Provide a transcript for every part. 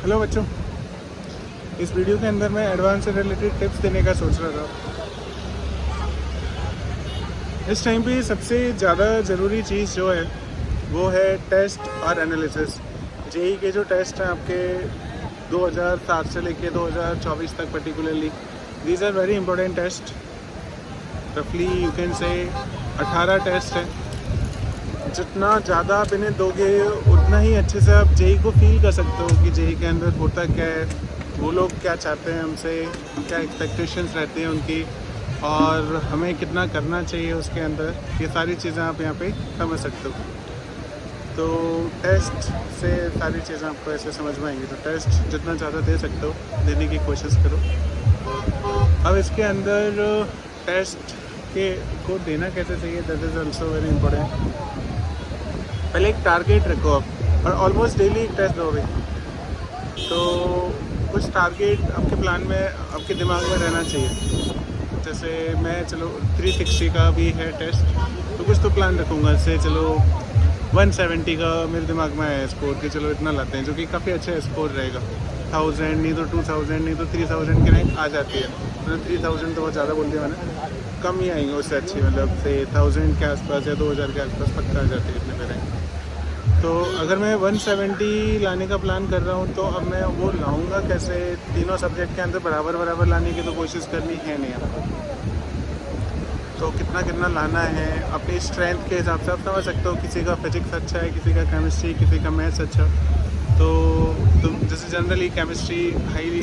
Hello बच्चों, इस video के अंदर मैं एडवांस से रिलेटेड टिप्स देने का सोच रहा था। इस टाइम पे सबसे ज़्यादा ज़रूरी चीज़ जो है वो है टेस्ट और एनालिसिस। जेई के जो टेस्ट हैं आपके 2007 से लेके 2024 तक particularly, these are very important test. रफली यू कैन से 18 टेस्ट हैं। जितना ज़्यादा आप इन्हें दोगे उतना ही अच्छे से आप जेई को फील कर सकते हो कि जेई के अंदर होता क्या है, वो लोग क्या चाहते हैं हमसे, क्या एक्सपेक्टेशंस रहती हैं उनकी, और हमें कितना करना चाहिए उसके अंदर। ये सारी चीज़ें आप यहाँ पे समझ सकते हो। तो टेस्ट से सारी चीज़ें आपको ऐसे समझ में आएंगी। तो टेस्ट जितना ज़्यादा दे सकते हो देने की कोशिश करो। अब इसके अंदर टेस्ट के को देना कैसे चाहिए, that is also very important. पहले एक टारगेट रखो आप, और ऑलमोस्ट डेली एक टेस्ट दोगे तो कुछ टारगेट आपके प्लान में, आपके दिमाग में रहना चाहिए। जैसे मैं चलो 360 का भी है टेस्ट, तो कुछ तो प्लान रखूँगा। जैसे चलो 170 का मेरे दिमाग में आया स्कोर कि चलो इतना लाते हैं, जो कि काफ़ी अच्छा स्कोर रहेगा। 1000 नहीं तो 2000 नहीं तो 3000 की रैंक आ जाती है। मतलब 3000 तो बहुत ज़्यादा बोल दिया मैंने, कम ही आएंगे उससे अच्छी, मतलब से 1000 के आसपास या 2000 के आसपास पक्का आ जाती है इतने पे रैंक। तो अगर मैं 170 लाने का प्लान कर रहा हूँ तो अब मैं वो लाऊंगा कैसे। तीनों सब्जेक्ट के अंदर बराबर बराबर लाने की तो कोशिश करनी है नहीं आपको। तो कितना कितना लाना है अपनी स्ट्रेंथ के हिसाब से आप समझ सकते हो। किसी का फिजिक्स अच्छा है, किसी का केमिस्ट्री, किसी का मैथ्स अच्छा। तो तुम जैसे generally chemistry high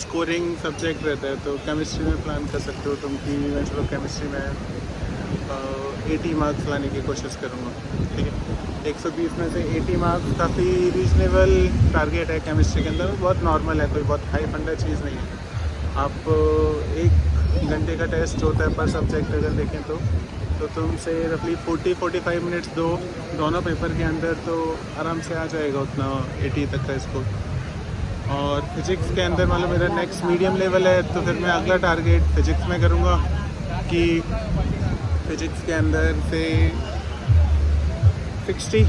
scoring subject रहता है, तो केमिस्ट्री में प्लान कर सकते हो तुम कि मैं चलो केमिस्ट्री में 80 मार्क्स लाने की कोशिश करूँगा। ठीक है, 120 में से 80 मार्क्स काफ़ी रीजनेबल टारगेट है केमिस्ट्री के अंदर। बहुत नॉर्मल है, कोई बहुत हाई फंडा चीज़ नहीं है। आप 1 घंटे का टेस्ट होता है पर सब्जेक्ट अगर देखें तो तुमसे रफली 40-45 मिनट्स दो दोनों पेपर के अंदर, तो आराम से आ जाएगा उतना 80 तक का स्कोर। और फिज़िक्स के अंदर मान लो मेरा नेक्स्ट मीडियम लेवल है, तो फिर मैं अगला टारगेट फिज़िक्स में करूँगा कि फिज़िक्स के अंदर से 60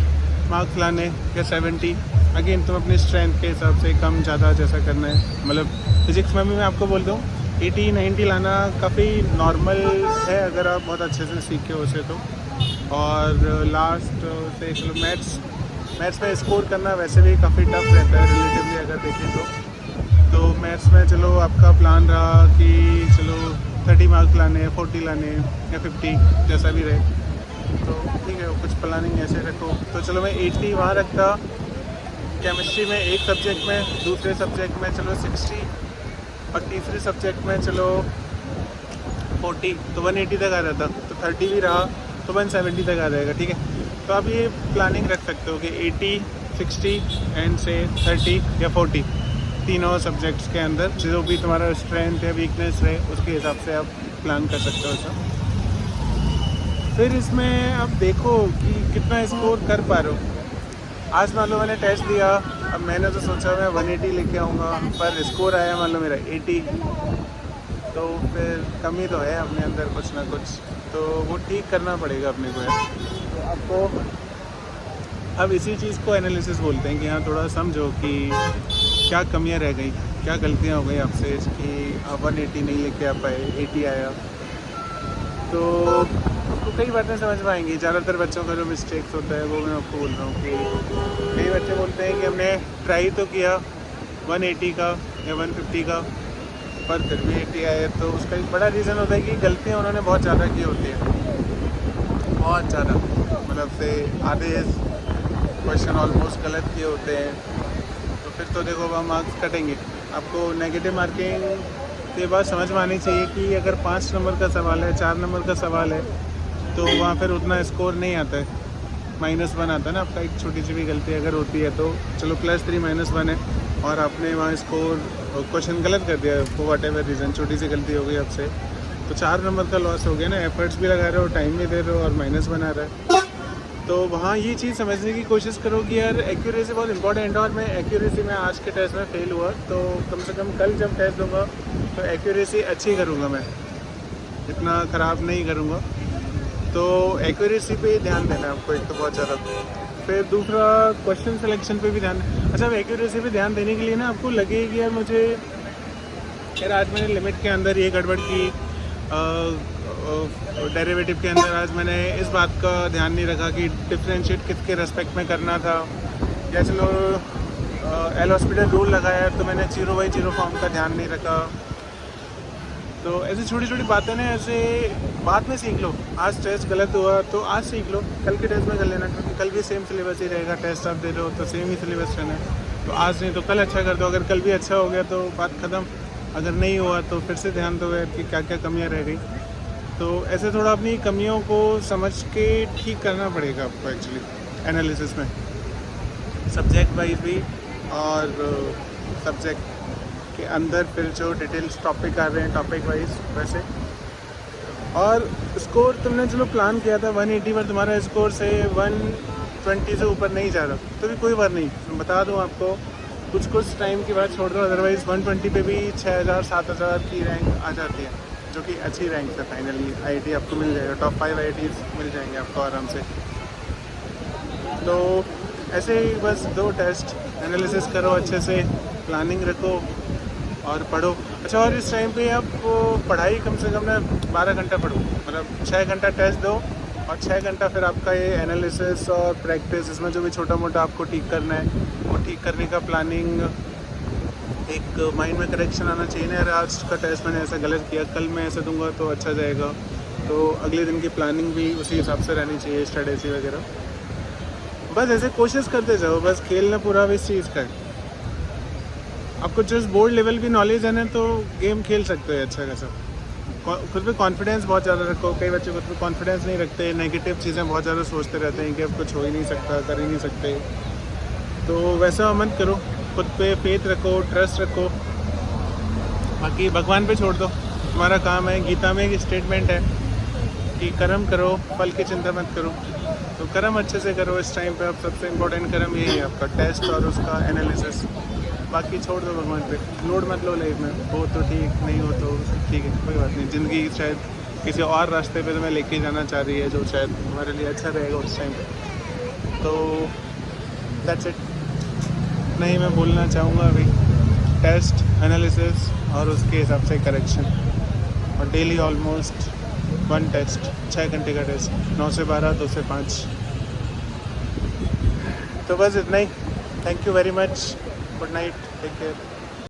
मार्क्स लाने या 70। अगेन तुम अपनी स्ट्रेंथ के हिसाब से कम ज़्यादा जैसा करना है। मतलब फिज़िक्स में भी मैं आपको बोल दूँ 80-90 लाना काफ़ी नॉर्मल है अगर आप बहुत अच्छे से सीखे हो उसे तो। और लास्ट से चलो मैथ्स में स्कोर करना वैसे भी काफ़ी टफ रहता है रिलेटिवली अगर देखें तो मैथ्स में चलो आपका प्लान रहा कि चलो 30 मार्क्स लाने, 40 लाने या 50 जैसा भी रहे, तो ठीक है, कुछ प्लानिंग ऐसे रखो। तो चलो मैं 80 वहाँ रखता केमिस्ट्री में, एक सब्जेक्ट में, दूसरे सब्जेक्ट में चलो 60, और तीसरे सब्जेक्ट में चलो 40, तो 180 तक आ जाता। तो 30 भी रहा तो 170 तक आ जाएगा। ठीक है, तो आप ये प्लानिंग रख सकते हो कि 80, 60 एंड से 30 या 40 तीनों सब्जेक्ट्स के अंदर जो भी तुम्हारा स्ट्रेंथ या वीकनेस रहे उसके हिसाब से आप प्लान कर सकते हो ऐसा। फिर इसमें आप देखो कि कितना स्कोर कर पा रहे हो। आज मान लो मैंने टेस्ट दिया, अब मैंने तो सोचा मैं 180 लेके आऊँगा, पर स्कोर आया मान लो मेरा 80, तो फिर कमी तो है अपने अंदर कुछ ना कुछ, तो वो ठीक करना पड़ेगा अपने को यार। तो आपको अब इसी चीज़ को एनालिसिस बोलते हैं कि हाँ थोड़ा समझो कि क्या कमियाँ रह गई, क्या गलतियाँ हो गई आपसे कि आप 180 नहीं लेके आ पाए, 80 आया। तो आपको कई बातें समझ में आएंगी। ज़्यादातर बच्चों का जो मिस्टेक्स होता है वो मैं आपको बोल रहा हूँ कि कई बच्चे बोलते हैं कि हमने ट्राई तो किया 180 का या 150 का, पर फिर भी 80 आए। तो उसका एक बड़ा रीज़न होता है कि गलतियाँ उन्होंने बहुत ज़्यादा की होती है, बहुत ज़्यादा, मतलब से आधे क्वेश्चन ऑलमोस्ट गलत किए होते हैं। तो फिर तो देखो वहाँ मार्क्स कटेंगे। आपको नेगेटिव मार्किंग ये बात समझ में आनी चाहिए कि अगर 5 नंबर का सवाल है, 4 नंबर का सवाल है, तो वहाँ फिर उतना स्कोर नहीं आता है, -1 आता है ना आपका। एक छोटी सी भी गलती अगर होती है तो चलो +3 -1 है, और आपने वहाँ स्कोर क्वेश्चन गलत कर दिया फॉर वट एवर रीज़न, छोटी सी गलती हो गई आपसे, तो 4 नंबर का लॉस हो गया ना। एफर्ट्स भी लगा रहे हो, टाइम भी दे रहे हो, और -1 आ रहा है। तो वहाँ ये चीज़ समझने की कोशिश करो कि यार एक्यूरेसी बहुत इंपॉर्टेंट है। और मैं एक्यूरेसी में आज के टेस्ट में फेल हुआ, तो कम से कम कल जब टेस्ट दूंगा तो एक्यूरेसी अच्छी करूँगा, मैं इतना ख़राब नहीं करूँगा। तो एक्यूरेसी पे ध्यान देना है आपको एक तो बहुत ज़्यादा। फिर दूसरा क्वेश्चन सिलेक्शन पे भी ध्यान, अच्छा एक्यूरेसी पे ध्यान देने के लिए ना आपको लगे कि यार मुझे यार आज मैंने लिमिट के अंदर ये गड़बड़ की, डेरिवेटिव के अंदर आज मैंने इस बात का ध्यान नहीं रखा कि डिफ्रेंशिएट किसके रेस्पेक्ट में करना था, या चलो एल हॉस्पिटल रूल लगाया तो मैंने 0/0 फॉर्म का ध्यान नहीं रखा। तो ऐसी छोटी छोटी बातें ना ऐसे बाद में सीख लो। आज टेस्ट गलत हुआ तो आज सीख लो, कल के टेस्ट में कर लेना, क्योंकि कल भी सेम सिलेबस ही रहेगा। टेस्ट आप दे रहे हो तो सेम ही सिलेबस रहना है, तो आज नहीं तो कल अच्छा कर दो। अगर कल भी अच्छा हो गया तो बात ख़त्म, अगर नहीं हुआ तो फिर से ध्यान दो यार कि क्या क्या कमियाँ रह गई। तो ऐसे थोड़ा अपनी कमियों को समझ के ठीक करना पड़ेगा आपको एक्चुअली एनालिसिस में, सब्जेक्ट वाइज भी और सब्जेक्ट के अंदर फिर जो डिटेल्स टॉपिक आ रहे हैं टॉपिक वाइज वैसे। और स्कोर तुमने चलो प्लान किया था 180 पर, तुम्हारा स्कोर से 120 से ऊपर नहीं जा रहा तो भी कोई बात नहीं, मैं बता दूं आपको कुछ टाइम की बात छोड़ दो, अदरवाइज़ 120 पे भी 6000-7000 की रैंक आ जाती है, जो कि अच्छी रैंक है। फाइनली आईआईटी आपको मिल जाएगा, टॉप 5 आईआईटीज़ मिल जाएंगे आपको आराम से। तो ऐसे ही बस 2 टेस्ट एनालिसिस करो, अच्छे से प्लानिंग रखो और पढ़ो। अच्छा, और इस टाइम पे आप पढ़ाई कम से कम ना 12 घंटा पढ़ो, मतलब 6 घंटा टेस्ट दो और 6 घंटा फिर आपका ये एनालिसिस और प्रैक्टिस, इसमें जो भी छोटा मोटा आपको ठीक करना है वो ठीक करने का प्लानिंग, एक माइंड में करेक्शन आना चाहिए ना, आज का टेस्ट मैंने ऐसा गलत किया, कल मैं ऐसा दूंगा तो अच्छा जाएगा। तो अगले दिन की प्लानिंग भी उसी हिसाब से रहनी चाहिए, स्ट्रेटेजी वगैरह। बस ऐसे कोशिश करते जाओ, बस खेलना पूरा इस चीज़ का है। आपको जस्ट बोर्ड लेवल की नॉलेज है ना तो गेम खेल सकते हो अच्छा खासा। खुद पे कॉन्फिडेंस बहुत ज़्यादा रखो। कई बच्चे खुद पे कॉन्फिडेंस नहीं रखते, नेगेटिव चीज़ें बहुत ज़्यादा सोचते रहते हैं कि अब कुछ हो ही नहीं सकता, कर ही नहीं सकते। तो वैसा मत करो, खुद पे फेथ रखो, ट्रस्ट रखो, बाकी भगवान पे छोड़ दो। तुम्हारा काम है, गीता में एक स्टेटमेंट है कि कर्म करो फल की चिंता मत करो। तो कर्म अच्छे से करो इस टाइम पे। अब सबसे इम्पोर्टेंट कर्म यही है आपका, टेस्ट और उसका एनालिसिस। बाकी छोड़ दो भगवान पे, लोड मत लो लाइफ में। हो तो ठीक, नहीं हो तो ठीक है, कोई बात नहीं। ज़िंदगी शायद किसी और रास्ते पे तुम्हें लेके जाना चाह रही है जो शायद तुम्हारे लिए अच्छा रहेगा उस टाइम पे। तो दैट्स इट। नहीं, मैं बोलना चाहूँगा अभी टेस्ट एनालिसिस और उसके हिसाब से करेक्शन, और डेली ऑलमोस्ट 1 टेस्ट, 6 घंटे का टेस्ट, 9 से 12, 2 से 5। तो बस इतना ही। Thank you very much, good night, take care.